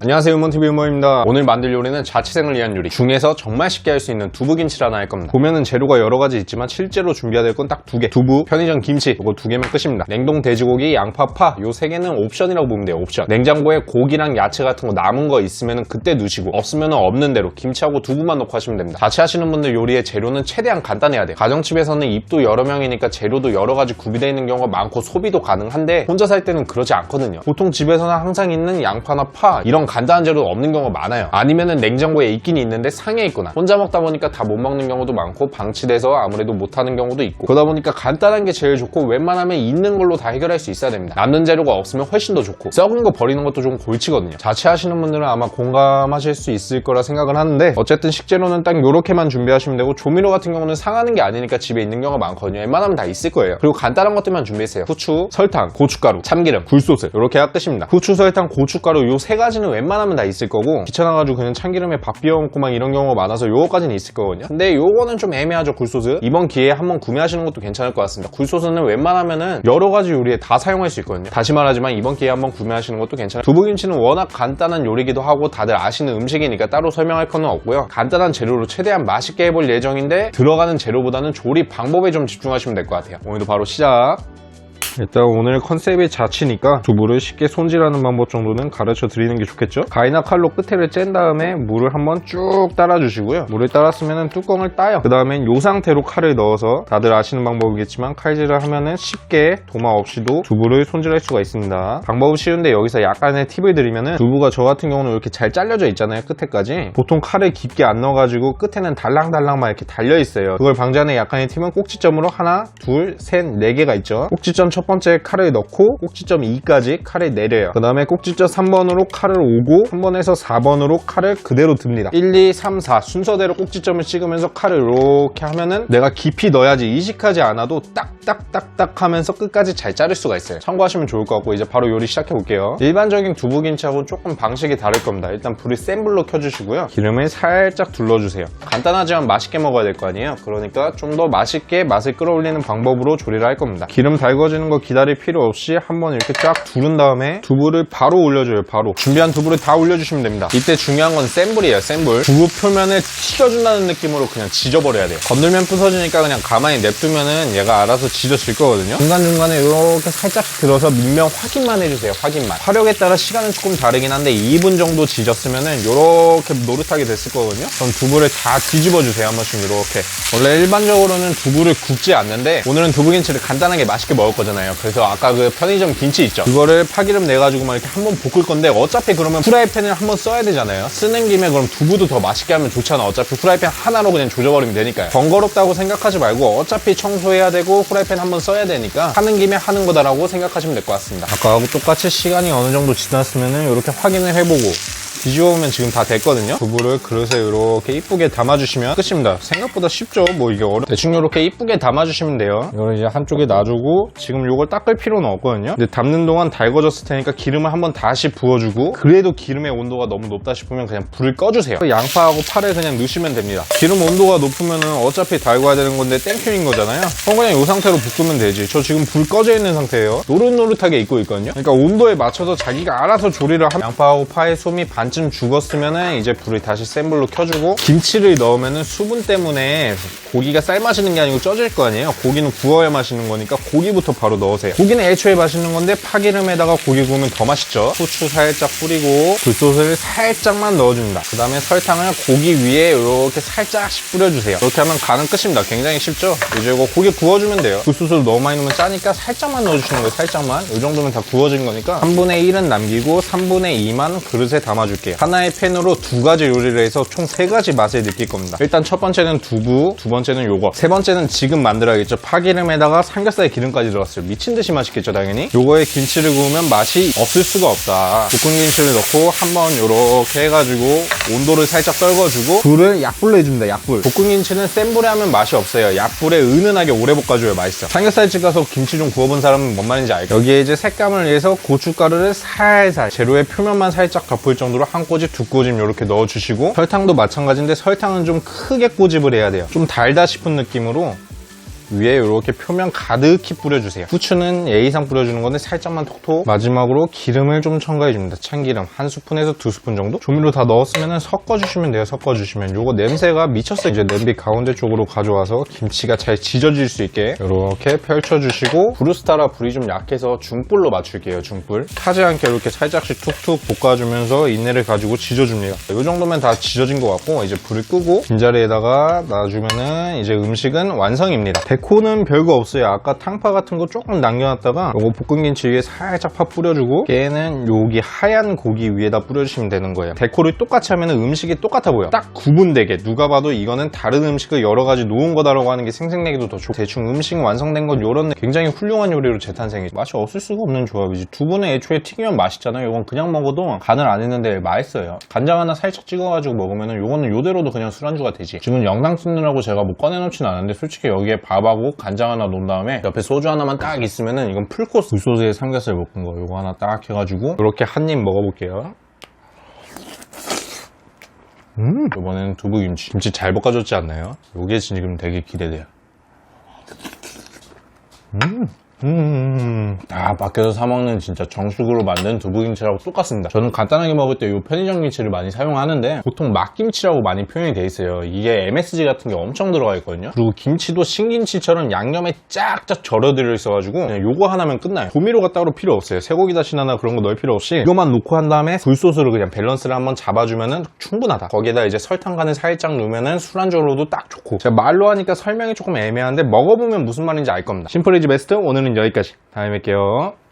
안녕하세요, 유먼TV 유머입니다. 오늘 만들 요리는 자취생을 위한 요리 중에서 정말 쉽게 할 수 있는 두부김치를 하나 할 겁니다. 보면은 재료가 여러가지 있지만 실제로 준비해야 될 건 딱 2개, 두부, 편의점 김치, 이거 2개면 끝입니다. 냉동 돼지고기, 양파, 파, 요 3개는 옵션이라고 보면 돼요. 옵션. 냉장고에 고기랑 야채 같은 거 남은 거 있으면은 그때 넣으시고, 없으면은 없는 대로 김치하고 두부만 넣고 하시면 됩니다. 자취하시는 분들 요리의 재료는 최대한 간단해야 돼요. 가정집에서는 입도 여러 명이니까 재료도 여러가지 구비되어 있는 경우가 많고 소비도 가능한데 혼자 살 때는 그러지 않거든요. 보통 집에서는 항상 있는 양파나 파, 이런 간단한 재료도 없는 경우가 많아요. 아니면은 냉장고에 있긴 있는데 상해 있거나 혼자 먹다 보니까 다 못 먹는 경우도 많고 방치돼서 아무래도 못하는 경우도 있고, 그러다 보니까 간단한 게 제일 좋고 웬만하면 있는 걸로 다 해결할 수 있어야 됩니다. 남는 재료가 없으면 훨씬 더 좋고 썩은 거 버리는 것도 좀 골치거든요. 자취하시는 분들은 아마 공감하실 수 있을 거라 생각을 하는데, 어쨌든 식재료는 딱 요렇게만 준비하시면 되고, 조미료 같은 경우는 상하는 게 아니니까 집에 있는 경우가 많거든요. 웬만하면 다 있을 거예요. 그리고 간단한 것들만 준비했어요. 후추, 설탕, 고춧가루, 참기름, 굴소스, 이렇게 해야 끝입니다. 후추, 설탕, 고춧가루 요 3가지는 웬만하면 다 있을 거고, 귀찮아가지고 그냥 참기름에 밥 비워 먹고 막 이런 경우가 많아서 요거까지는 있을 거거든요. 근데 요거는 좀 애매하죠. 굴소스. 이번 기회에 한번 구매하시는 것도 괜찮을 것 같습니다. 굴소스는 웬만하면은 여러 가지 요리에 다 사용할 수 있거든요. 다시 말하지만 이번 기회에 한번 구매하시는 것도 괜찮아요. 두부김치는 워낙 간단한 요리기도 하고 다들 아시는 음식이니까 따로 설명할 건 없고요. 간단한 재료로 최대한 맛있게 해볼 예정인데, 들어가는 재료보다는 조리 방법에 좀 집중하시면 될 것 같아요. 오늘도 바로 시작! 일단 오늘 컨셉이 자취니까 두부를 쉽게 손질하는 방법 정도는 가르쳐 드리는 게 좋겠죠. 가위나 칼로 끝에를 짠 다음에 물을 한번 쭉 따라주시고요. 물을 따랐으면 뚜껑을 따요. 그 다음엔 요 상태로 칼을 넣어서, 다들 아시는 방법이겠지만 칼질을 하면은 쉽게 도마 없이도 두부를 손질할 수가 있습니다. 방법은 쉬운데 여기서 약간의 팁을 드리면은, 두부가 저 같은 경우는 이렇게 잘 잘려져 있잖아요, 끝에까지. 보통 칼을 깊게 안 넣어가지고 끝에는 달랑달랑만 이렇게 달려 있어요. 그걸 방지하는 약간의 팁은 꼭지점으로 하나, 둘, 셋, 4개가 있죠. 꼭지점 첫 번째 칼을 넣고 꼭지점 2까지 칼을 내려요. 그 다음에 꼭지점 3번으로 칼을 오고 3번에서 4번으로 칼을 그대로 듭니다. 1, 2, 3, 4 순서대로 꼭지점을 찍으면서 칼을 이렇게 하면은, 내가 깊이 넣어야지 이식하지 않아도 딱딱딱딱 하면서 끝까지 잘 자를 수가 있어요. 참고하시면 좋을 것 같고, 이제 바로 요리 시작해 볼게요. 일반적인 두부김치하고는 조금 방식이 다를 겁니다. 일단 불을 센 불로 켜주시고요. 기름을 살짝 둘러주세요. 간단하지만 맛있게 먹어야 될 거 아니에요. 그러니까 좀 더 맛있게 맛을 끌어올리는 방법으로 조리를 할 겁니다. 기름 달궈지는 거 기다릴 필요 없이 한번 이렇게 쫙 두른 다음에 두부를 바로 올려줘요. 바로 준비한 두부를 다 올려주시면 됩니다. 이때 중요한 건 센 불이에요. 센 불. 두부 표면을 튀겨준다는 느낌으로 그냥 지져버려야 돼요. 건들면 부서지니까 그냥 가만히 냅두면은 얘가 알아서 지져질 거거든요. 중간중간에 이렇게 살짝씩 들어서 밑면 확인만 해주세요. 확인만. 화력에 따라 시간은 조금 다르긴 한데 2분 정도 지졌으면은 이렇게 노릇하게 됐을 거거든요. 그럼 두부를 다 뒤집어주세요. 한 번씩 이렇게. 원래 일반적으로는 두부를 굽지 않는데, 오늘은 두부김치를 간단하게 맛있게 먹을 거잖아요. 그래서 아까 그 편의점 김치 있죠, 그거를 파기름 내가지고 막 이렇게 한번 볶을 건데, 어차피 그러면 프라이팬을 한번 써야 되잖아요. 쓰는 김에 그럼 두부도 더 맛있게 하면 좋잖아. 어차피 프라이팬 하나로 그냥 조져버리면 되니까요. 번거롭다고 생각하지 말고, 어차피 청소해야 되고 프라이팬 한번 써야 되니까 하는 김에 하는 거다라고 생각하시면 될 것 같습니다. 아까하고 똑같이 시간이 어느 정도 지났으면은 이렇게 확인을 해보고, 뒤집어보면 지금 다 됐거든요. 두부를 그릇에 이렇게 이쁘게 담아주시면 끝입니다. 생각보다 쉽죠? 뭐 이게 대충 이렇게 이쁘게 담아주시면 돼요. 이걸 이제 한쪽에 놔주고, 지금 이걸 닦을 필요는 없거든요. 근데 담는 동안 달궈졌을 테니까 기름을 한번 다시 부어주고, 그래도 기름의 온도가 너무 높다 싶으면 그냥 불을 꺼주세요. 양파하고 파를 그냥 넣으시면 됩니다. 기름 온도가 높으면은 어차피 달궈야 되는 건데 땡큐인 거잖아요. 그럼 그냥 이 상태로 볶으면 되지. 저 지금 불 꺼져 있는 상태예요. 노릇노릇하게 익고 있거든요. 그러니까 온도에 맞춰서 자기가 알아서 조리를 하면, 양파하고 파의 숨이 반쯤 죽었으면은 이제 불을 다시 센 불로 켜주고, 김치를 넣으면은 수분 때문에 고기가 삶아지는 게 아니고 쪄질 거 아니에요. 고기는 구워야 맛있는 거니까 고기부터 바로 넣으세요. 고기는 애초에 맛있는 건데 파기름에다가 고기 구우면 더 맛있죠. 후추 살짝 뿌리고 굴소스를 살짝만 넣어줍니다. 그 다음에 설탕을 고기 위에 이렇게 살짝씩 뿌려주세요. 이렇게 하면 간은 끝입니다. 굉장히 쉽죠? 이제 이거 고기 구워주면 돼요. 굴소스를 너무 많이 넣으면 짜니까 살짝만 넣어주시는 거예요. 살짝만. 이 정도면 다 구워진 거니까 3분의 1은 남기고 3분의 2만 그릇에 담아줄게요. 하나의 팬으로 2가지 요리를 해서 총 3가지 맛을 느낄 겁니다. 일단 첫 번째는 두부, 두 번째는 요거, 세 번째는 지금 만들어야겠죠. 파기름에다가 삼겹살 기름까지 들어갔어요. 미친듯이 맛있겠죠, 당연히. 요거에 김치를 구우면 맛이 없을 수가 없다. 볶은 김치를 넣고 한번 요렇게 해가지고 온도를 살짝 떨궈주고, 불을 약불로 해줍니다. 약불. 볶은 김치는 센 불에 하면 맛이 없어요. 약불에 은은하게 오래 볶아줘야 맛있어. 삼겹살집 가서 김치 좀 구워본 사람은 뭔 말인지 알겠죠? 여기에 이제 색감을 위해서 고춧가루를 살살, 재료의 표면만 살짝 덮을 정도로 한 꼬집, 2꼬집 이렇게 넣어주시고, 설탕도 마찬가지인데 설탕은 좀 크게 꼬집을 해야 돼요. 좀 달다 싶은 느낌으로 위에 이렇게 표면 가득히 뿌려주세요. 후추는 예의상 뿌려주는 건데 살짝만 톡톡. 마지막으로 기름을 좀 첨가해줍니다. 참기름 한 스푼에서 2스푼 정도. 조미료 다 넣었으면 섞어주시면 돼요. 섞어주시면 요거 냄새가 미쳤어요. 이제 냄비 가운데 쪽으로 가져와서 김치가 잘 지져질 수 있게 이렇게 펼쳐주시고, 브루스타라 불이 좀 약해서 중불로 맞출게요. 중불. 타지 않게 이렇게 살짝씩 툭툭 볶아주면서 인내를 가지고 지져줍니다. 이 정도면 다 지져진 것 같고, 이제 불을 끄고 빈자리에다가 놔주면은 이제 음식은 완성입니다. 데코는 별거 없어요. 아까 탕파 같은 거 조금 남겨놨다가 요거 볶음김치 위에 살짝 파 뿌려주고, 깨는 여기 하얀 고기 위에다 뿌려주시면 되는 거예요. 데코를 똑같이 하면 음식이 똑같아 보여. 딱 구분되게. 누가 봐도 이거는 다른 음식을 여러 가지 놓은 거다라고 하는 게 생생내기도 더 좋고, 대충 음식 완성된 건 요런 굉장히 훌륭한 요리로 재탄생이. 맛이 없을 수가 없는 조합이지. 두부는 애초에 튀기면 맛있잖아요. 이건 그냥 먹어도 간을 안 했는데 맛있어요. 간장 하나 살짝 찍어가지고 먹으면 요거는 요대로도 그냥 술안주가 되지. 지금 영상 찍느라고 제가 뭐 꺼내놓진 않았는데, 솔직히 여기에 밥하고 간장 하나 놓은 다음에 옆에 소주 하나만 딱 있으면은 이건 풀코스. 굴소스에 삼겹살 볶은 거 요거 하나 딱 해가지고 이렇게 한 입 먹어볼게요. 이번에는 두부김치. 김치 잘 볶아줬지 않나요? 요게 지금 되게 기대돼요. 밖에서 사 먹는 진짜 정식으로 만든 두부김치라고 똑같습니다. 저는 간단하게 먹을 때 이 편의점 김치를 많이 사용하는데, 보통 막김치라고 많이 표현이 돼 있어요. 이게 MSG 같은 게 엄청 들어가 있거든요. 그리고 김치도 신김치처럼 양념에 쫙쫙 절여들어 있어가지고 그냥 요거 하나면 끝나요. 조미료가 따로 필요 없어요. 쇠고기 다시나나 그런 거 넣을 필요 없이 이거만 놓고 한 다음에 굴소스로 그냥 밸런스를 한번 잡아주면은 충분하다. 거기에다 이제 설탕 간을 살짝 넣으면은 술안주로도 딱 좋고. 제가 말로 하니까 설명이 조금 애매한데 먹어보면 무슨 말인지 알 겁니다. 심플이즈 베스트 오늘은 여기까지. 다음에 뵐게요.